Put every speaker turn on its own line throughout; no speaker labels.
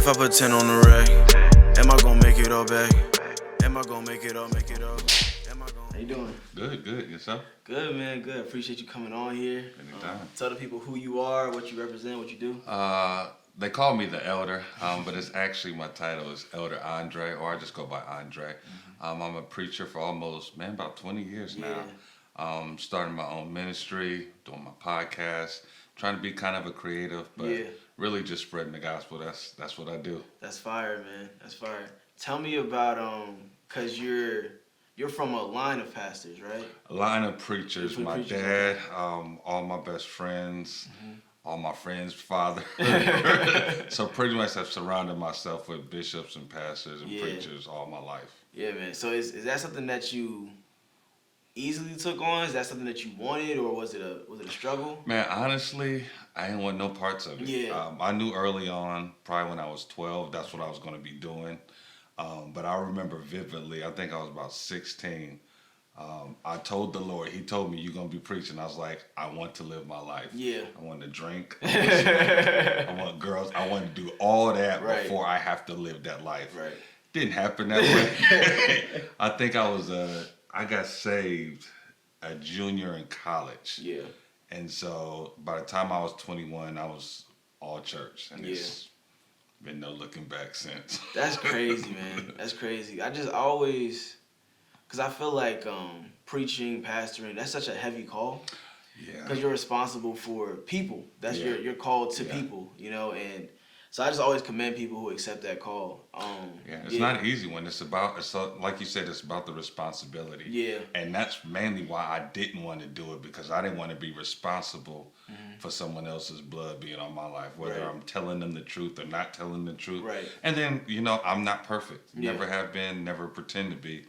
If I put 10 on the rack, am I gonna make it all back? Am I gonna make it all, make it all?
How you doing?
Good. Yourself?
Good, man. Good. Appreciate you coming on here.
Anytime.
Tell the people who you are, what you represent, what you do.
They call me the Elder, but it's actually my title is Elder Andre, or I just go by Andre. I'm a preacher for about 20 years now. Starting my own ministry, doing my podcast, trying to be kind of a creative, but really just spreading the gospel. That's what I do.
That's fire, man. That's fire. Tell me about cause you're from a line of pastors, right?
A line of preachers. My
preachers,
dad, all my best friends. All my friends' father. So pretty much I've surrounded myself with bishops and pastors and preachers all my life.
Yeah, man. So is that something that you easily took on? Is that something that you wanted, or was it a struggle?
Man, honestly, I didn't want no parts of it.
Yeah.
I knew early on, probably when I was 12, that's what I was going to be doing. But I remember vividly, I think I was about 16. I told the Lord, he told me, you're going to be preaching. I was like, I want to live my life.
Yeah.
I want to drink. I want to smoke, I want girls. I want to do all that before I have to live that life.
Right.
Didn't happen that way. I think I got saved a junior in college.
Yeah.
And so by the time I was 21, I was all church. And it's been no looking back since.
That's crazy, man. That's crazy. I always... Because I feel like preaching, pastoring, that's such a heavy call.
Yeah.
Because you're responsible for people. That's you're called to people, you know. And so I just always commend people who accept that call.
It's not easy when like you said, it's about the responsibility.
Yeah.
And that's mainly why I didn't want to do it, because I didn't want to be responsible for someone else's blood being on my life, whether I'm telling them the truth or not telling the truth.
Right.
And then, I'm not perfect. Never have been, never pretend to be.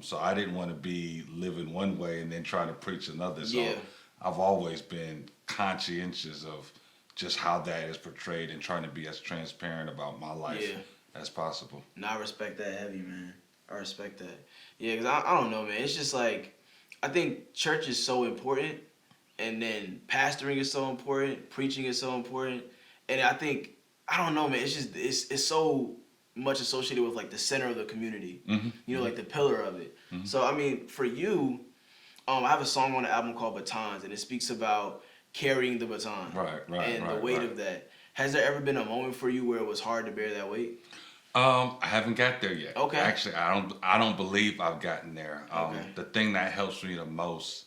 So I didn't want to be living one way and then trying to preach another. So I've always been conscientious of just how that is portrayed and trying to be as transparent about my life as possible.
No, I respect that heavy, man. I respect that. Yeah, because I don't know, man. It's just like, I think church is so important, and then pastoring is so important, preaching is so important. And I think, I don't know, man, it's just, it's so much associated with like the center of the community, like the pillar of it. So I mean, for you, I have a song on the album called Batons, and it speaks about carrying the baton, and the weight of that. Has there ever been a moment for you where it was hard to bear that weight?
I haven't got there yet.
Okay.
Actually, I don't believe I've gotten there. The thing that helps me the most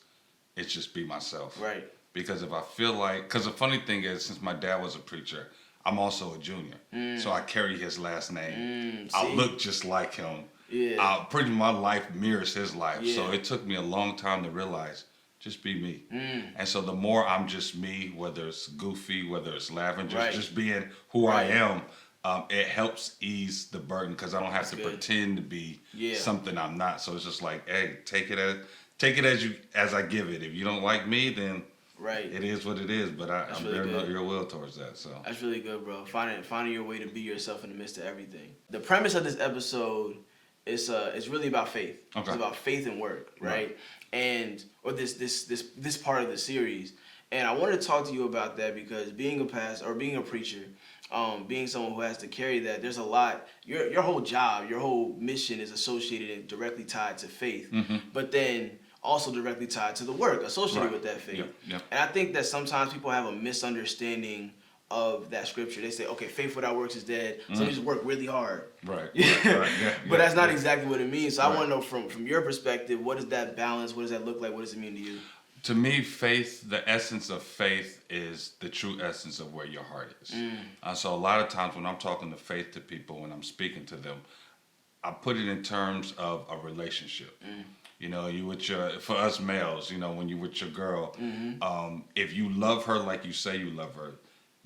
is just be myself.
Right.
Because if I feel like, because the funny thing is, since my dad was a preacher, I'm also a junior, so I carry his last name. I look just like him. Yeah. Pretty much my life mirrors his life. Yeah. So it took me a long time to realize, just be me. And so the more I'm just me, whether it's goofy, whether it's laughing, just being who I am, it helps ease the burden, because I don't have to pretend to be something I'm not. So it's just like, hey, take it as I give it. If you don't like me, then it is what it is, but I'm really bearing your will towards that. So
that's really good, bro. Finding your way to be yourself in the midst of everything. The premise of this episode is really about faith. Okay. It's about faith and work, right? And or this part of the series. And I wanted to talk to you about that, because being a pastor or being a preacher, being someone who has to carry that, there's a lot. Your whole job, your whole mission is associated and directly tied to faith, but then also directly tied to the work associated with that faith. And I think that sometimes people have a misunderstanding of that scripture. They say, okay, faith without works is dead, so you just work really hard. But that's not exactly what it means. So I want to know from your perspective, what is that balance? What does that look like? What does it mean to you?
To me, faith, the essence of faith is the true essence of where your heart is. So a lot of times when I'm talking to faith to people, when I'm speaking to them, I put it in terms of a relationship. For us males, when you're with your girl, if you love her like you say you love her,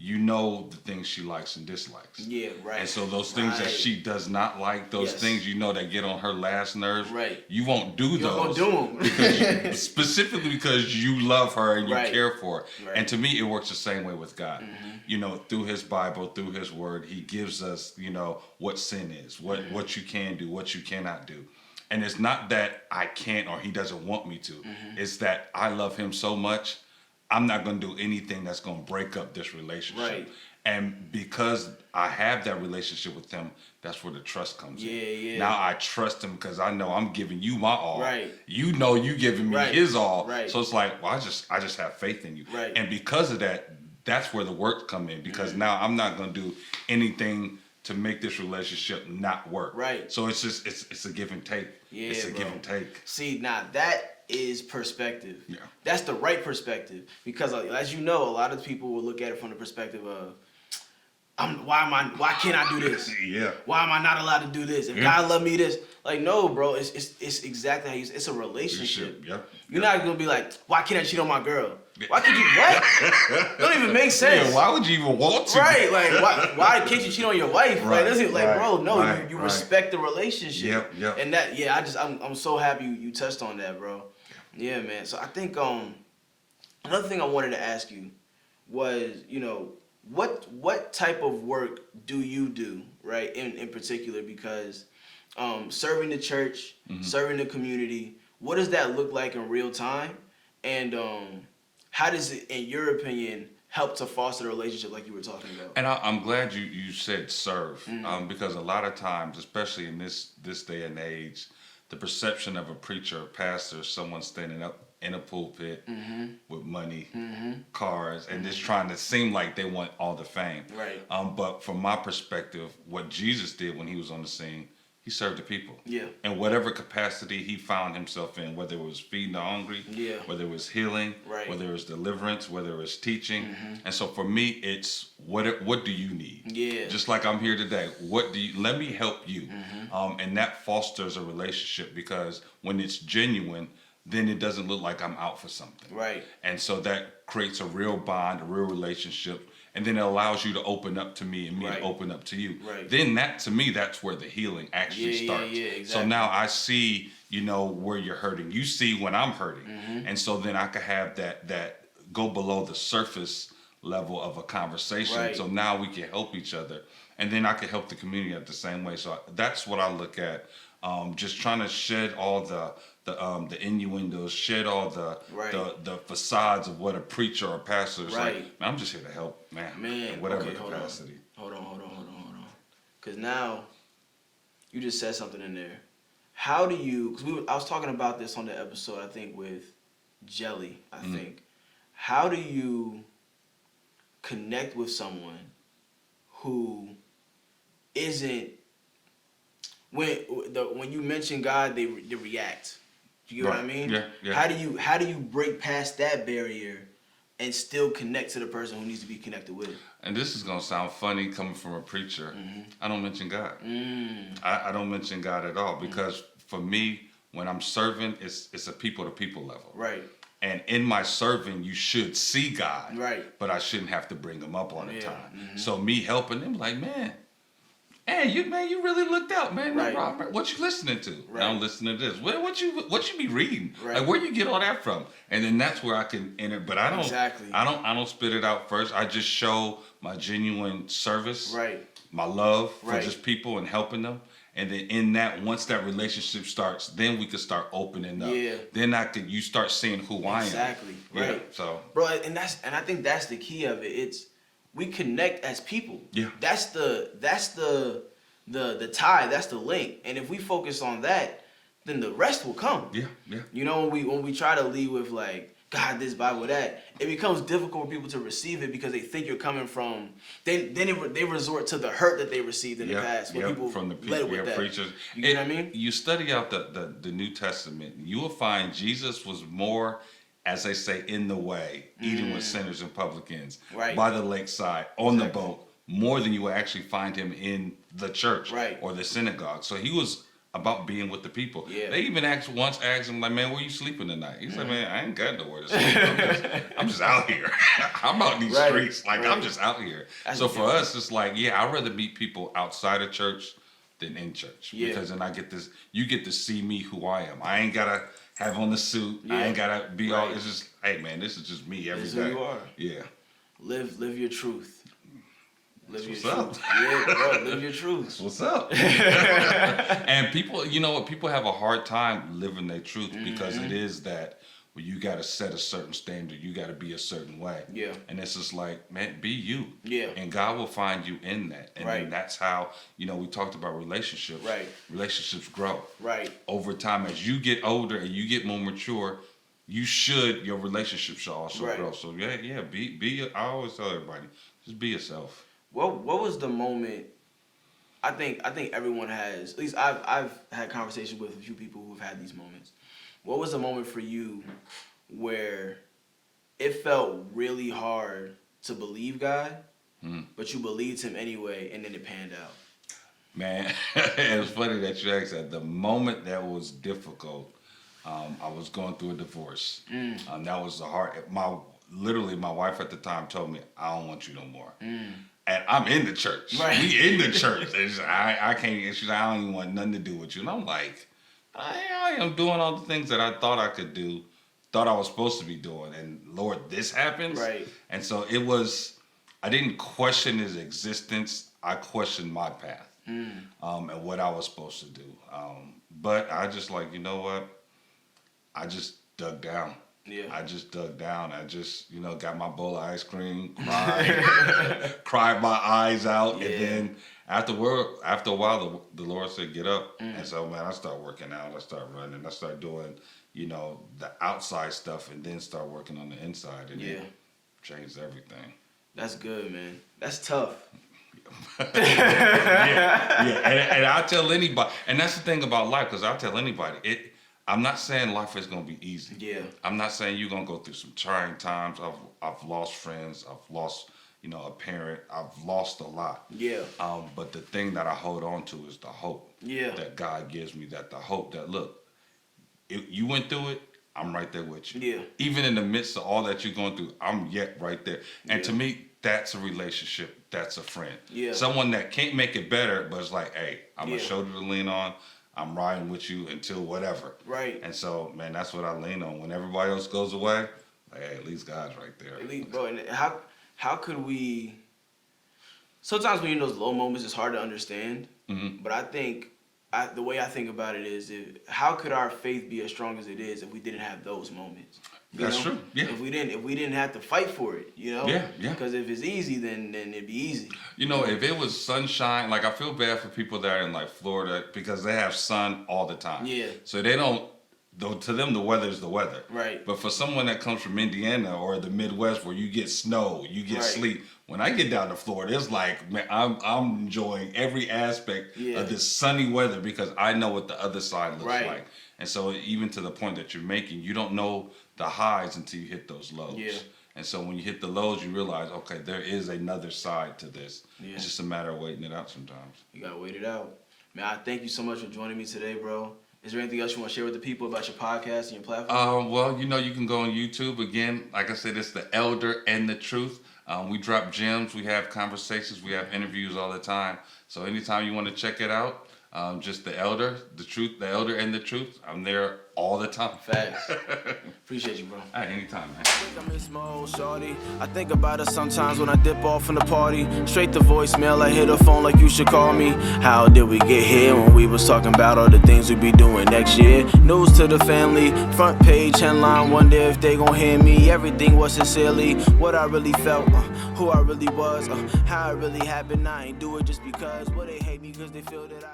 you know the things she likes and dislikes.
Yeah, right.
And so those things that she does not like, those things that get on her last nerves, you won't do those. You won't do them. Specifically because you love her and you care for her. And to me, it works the same way with God. Through his Bible, through his word, he gives us, what sin is, what you can do, what you cannot do. And it's not that I can't or he doesn't want me to. It's that I love him so much, I'm not going to do anything that's going to break up this relationship. And because I have that relationship with him, that's where the trust comes in.
Yeah.
Now I trust him because I know I'm giving you my all.
Right.
You know you giving me his all.
Right.
So it's like, well, I just have faith in you.
Right.
And because of that, that's where the work come in. Because now I'm not gonna do anything to make this relationship not work.
Right.
So it's just it's a give and take.
Yeah,
it's a give and take.
See, now that is perspective.
Yeah.
That's the right perspective. Because as you know, a lot of people will look at it from the perspective of, why can't I do this?
Yeah.
Why am I not allowed to do this? If God love me this, like, no, bro, it's exactly how it's a relationship.
Yep.
You're not gonna be like, why can't I cheat on my girl? Why could you what? Don't even make sense.
Yeah, why would you even want to?
Right, like why can't you cheat on your wife?
Right,
Like, that's like, bro, no,
right,
you respect the relationship.
Yep.
And that, I'm so happy you touched on that, bro. Yeah, man. So I think another thing I wanted to ask you was, what type of work do you do, right? In particular, because serving the church, serving the community, what does that look like in real time? And how does it, in your opinion, help to foster the relationship like you were talking about?
And I'm glad you said serve, because a lot of times, especially in this day and age, the perception of a preacher or pastor, someone standing up in a pulpit with money, cars, and just trying to seem like they want all the fame.
Right.
But from my perspective, what Jesus did when he was on the scene, he served the people.
Yeah.
In whatever capacity he found himself in, whether it was feeding the hungry, whether it was healing, whether it was deliverance, whether it was teaching. And so for me, it's what do you need?
Yeah.
Just like I'm here today, let me help you. And that fosters a relationship, because when it's genuine, then it doesn't look like I'm out for something.
Right.
And so that creates a real bond, a real relationship. And then it allows you to open up to me and me to open up to you.
Right.
Then to me, that's where the healing actually starts.
Yeah, exactly.
So now I see, where you're hurting. You see when I'm hurting. And so then I could have that go below the surface level of a conversation.
Right.
So now we can help each other. And then I can help the community at the same way. So that's what I look at. Just trying to shed all the innuendos, shed all the facades of what a preacher or pastor is like. Man, I'm just here to help, man. In whatever capacity.
Hold on. Because now, you just said something in there. How do you? Because I was talking about this on the episode, I think, with Jelly. I think. How do you connect with someone who isn't? When you mention God, they react. You get what I mean?
Yeah.
How do you break past that barrier and still connect to the person who needs to be connected with?
And this is gonna sound funny coming from a preacher. I don't mention God. I don't mention God at all, because for me, when I'm serving, it's a people to people level.
Right.
And in my serving, you should see God.
Right.
But I shouldn't have to bring him up all the time. So me helping them, like, man. Hey, you really looked out, man.
Right.
Robert, what you listening to?
Right.
I'm listening to this. What you be reading?
Right.
Like, where you get all that from? And then that's where I can enter. But I don't.
Exactly.
I don't spit it out first. I just show my genuine service.
Right.
My love for
Right.
just people and helping them. And then in that, once that relationship starts, then we could start opening up.
Yeah.
Then you start seeing who I am.
Exactly.
Yeah.
Right.
So.
Bro, and I think that's the key of it. We connect as people.
Yeah.
That's the tie, that's the link. And if we focus on that, then the rest will come.
Yeah.
When we try to lead with like, God, this, Bible, that, it becomes difficult for people to receive it because they think you're coming from. They resort to the hurt that they received in the past. When people
from the
led with that.
preachers.
You get what I mean?
You study out the New Testament, you will find Jesus was more, as they say, in the way, eating with sinners and publicans, by the lakeside, on the boat, more than you will actually find him in the church or the synagogue. So he was about being with the people. Yeah. They even once asked him, like, man, where you sleeping tonight? He's like, man, I ain't got nowhere to sleep. I'm just out here. I'm out in these streets. Like, I'm just out here. So for us, it's like, I'd rather meet people outside of church than in church. Yeah. Because then you get to see me who I am. I ain't got to have on the suit. I ain't got to be all, it's just, hey, man, this is just me every day.
Who you are.
Yeah.
Live your truth.
What's up?
Yeah, bro, live your truth.
What's up? And people, you know what? People have a hard time living their truth because it is that where you got to set a certain standard. You got to be a certain way.
Yeah.
And it's just like, man, be you.
Yeah.
And God will find you in that. And
Right.
then that's how, we talked about relationships.
Right.
Relationships grow.
Right.
Over time, as you get older and you get more mature, your relationship should also
Right.
grow. So I always tell everybody, just be yourself.
What was the moment? I think everyone has. At least I've had conversations with a few people who've had these moments. What was the moment for you where it felt really hard to believe God, but you believed Him anyway, and then it panned out?
Man, it's funny that you asked that. The moment that was difficult, I was going through a divorce. That was the hard. My wife at the time told me, "I don't want you no more." And I'm in the church.
Right.
We in the church. I can't. She's like, "I don't even want nothing to do with you." And I'm like, I am doing all the things that I thought I could do, thought I was supposed to be doing, and Lord, this happens.
Right.
And so it was. I didn't question His existence. I questioned my path, and what I was supposed to do. But I just like, you know what? I just dug down.
Yeah.
I just dug down. I just, got my bowl of ice cream, cried my eyes out,
Yeah.
and then after a while, the Lord said, "Get up." And so, man, I started working out. I started running. I started doing, the outside stuff, and then start working on the inside, and it changed everything.
That's good, man. That's tough.
Yeah. And I'll tell anybody, and that's the thing about life, because I'll tell anybody, I'm not saying life is going to be easy.
Yeah.
I'm not saying you're going to go through some trying times. I've lost friends. I've lost, a parent. I've lost a lot.
Yeah.
But the thing that I hold on to is the hope that God gives me, the hope that, look, if you went through it, I'm right there with you.
Yeah.
Even in the midst of all that you're going through, I'm yet right there. And to me, that's a relationship. That's a friend.
Yeah.
Someone that can't make it better, but it's like, hey, I'm a shoulder to lean on. I'm riding with you until whatever.
Right.
And so, man, that's what I lean on. When everybody else goes away, like, hey, at least God's right there.
At least, bro, and how could we... Sometimes when you're in those low moments, it's hard to understand.
Mm-hmm.
But I think, the way I think about it is, how could our faith be as strong as it is if we didn't have those moments?
That's true. Yeah.
If we didn't have to fight for it,
Yeah.
Because if it's easy, then it'd be easy.
If it was sunshine, like I feel bad for people that are in like Florida because they have sun all the time.
Yeah.
So they don't. Though to them the weather is the weather.
Right.
But for someone that comes from Indiana or the Midwest where you get snow, you get sleet. When I get down to Florida, it's like, man, I'm enjoying every aspect of this sunny weather because I know what the other side looks like. And so even to the point that you're making, you don't know the highs until you hit those lows.
Yeah.
And so when you hit the lows, you realize, okay, there is another side to this.
Yeah.
It's just a matter of waiting it out sometimes.
You gotta wait it out. Man, I thank you so much for joining me today, bro. Is there anything else you want to share with the people about your podcast and your platform?
Well, you can go on YouTube. Again, like I said, it's The Elder and the Truth. We drop gems. We have conversations. We have interviews all the time. So anytime you want to check it out, just The Elder, the Truth, The Elder and the Truth. I'm there all the time.
Facts. Appreciate you, bro.
All right, anytime, man.
I miss my old shorty. I think about her sometimes when I dip off from the party. Straight to voicemail, I hit her phone like you should call me. How did we get here when we was talking about all the things we be doing next year? News to the family, front page headline. Wonder if they gon' hear me. Everything was sincerely what I really felt, who I really was, how it really happened. I ain't do it just because. Well, they hate me because they feel that I